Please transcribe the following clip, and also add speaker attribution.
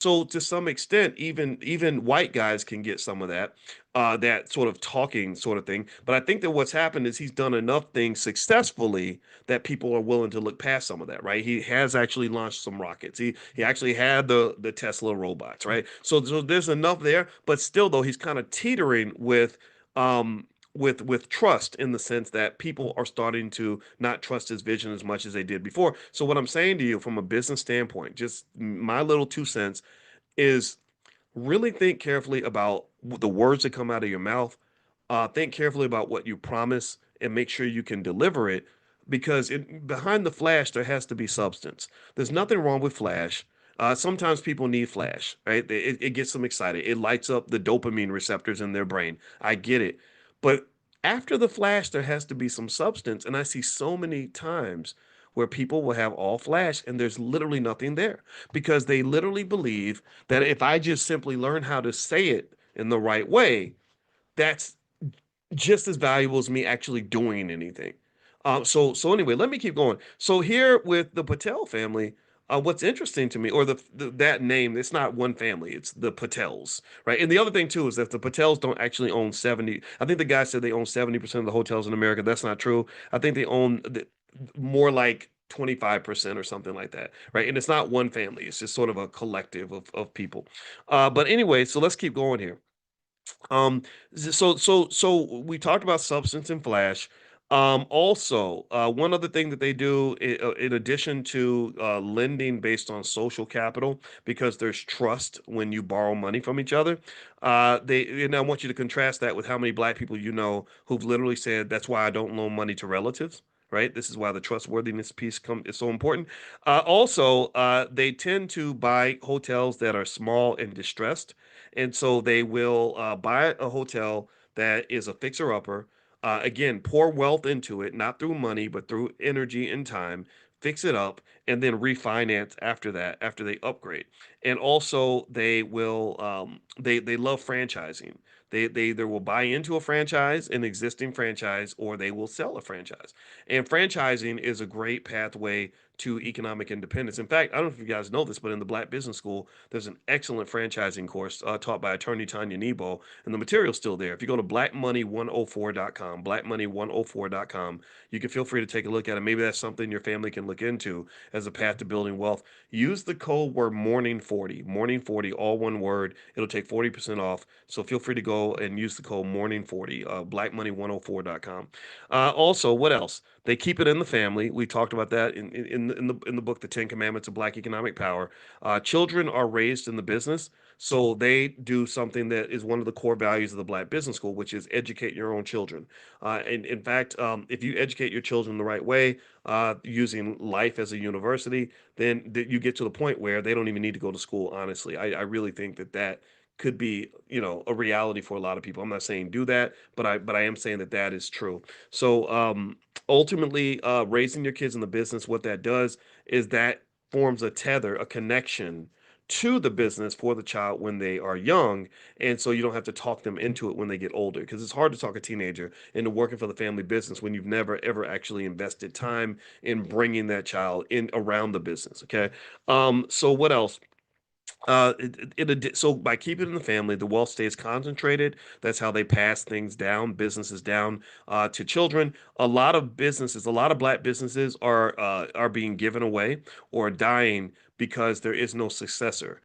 Speaker 1: So to some extent, even white guys can get some of that, that sort of talking sort of thing. But I think that what's happened is he's done enough things successfully that people are willing to look past some of that, right? He has actually launched some rockets. He actually had the Tesla robots, right? So there's enough there, but still though he's kind of teetering um with trust in the sense that people are starting to not trust his vision as much as they did before. So what I'm saying to you from a business standpoint, just my little 2 cents is really think carefully about the words that come out of your mouth. Think carefully about what you promise and make sure you can deliver it because behind the flash, there has to be substance. There's nothing wrong with flash. Sometimes people need flash, right? It gets them excited. It lights up the dopamine receptors in their brain. I get it. But after the flash, there has to be some substance. And I see so many times where people will have all flash and there's literally nothing there because they literally believe that if I just simply learn how to say it in the right way, that's just as valuable as me actually doing anything. So anyway, let me keep going. So here with the Patel family, what's interesting to me, or that name, it's not one family, it's the Patels, right? And the other thing too is that the Patels don't actually own 70. I think the guy said they own 70% of the hotels in America. That's not true. I think they own more like 25% or something like that, right? And it's not one family, it's just sort of a collective of people. But anyway, so let's keep going here. So we talked about substance and flash. Also, one other thing that they do in addition to lending based on social capital, because there's trust when you borrow money from each other. And I want you to contrast that with how many black people you know who've literally said, "That's why I don't loan money to relatives." Right. This is why the trustworthiness piece is so important. Also, they tend to buy hotels that are small and distressed, and so they will buy a hotel that is a fixer upper. Again, pour wealth into it, not through money, but through energy and time. Fix it up and then refinance after that, after they upgrade. And also, they love franchising. They either will buy into a franchise, an existing franchise, or they will sell a franchise. And franchising is a great pathway to economic independence. In fact, I don't know if you guys know this, but in the Black Business School, there's an excellent franchising course taught by attorney Tanya Nebo, and the material's still there. If you go to blackmoney104.com, blackmoney104.com, you can feel free to take a look at it. Maybe that's something your family can look into as a path to building wealth. Use the code word morning40, morning40, all one word. It'll take 40% off. So feel free to go and use the code morning40, blackmoney104.com. Also, what else? They keep it in the family. We talked about that in the book, The Ten Commandments of Black Economic Power. Children are raised in the business, so they do something that is one of the core values of the Black Business School, which is educate your own children. And in fact, if you educate your children the right way, using life as a university, then you get to the point where they don't even need to go to school. Honestly, I really think that could be, a reality for a lot of people. I'm not saying do that, but I am saying that is true. So ultimately, raising your kids in the business, what that does is that forms a tether, a connection to the business for the child when they are young. And so you don't have to talk them into it when they get older, because it's hard to talk a teenager into working for the family business when you've never ever actually invested time in bringing that child in around the business. Okay. So what else? So by keeping it in the family, the wealth stays concentrated. That's how they pass things down, businesses down to children. A lot of black businesses are being given away or dying because there is no successor.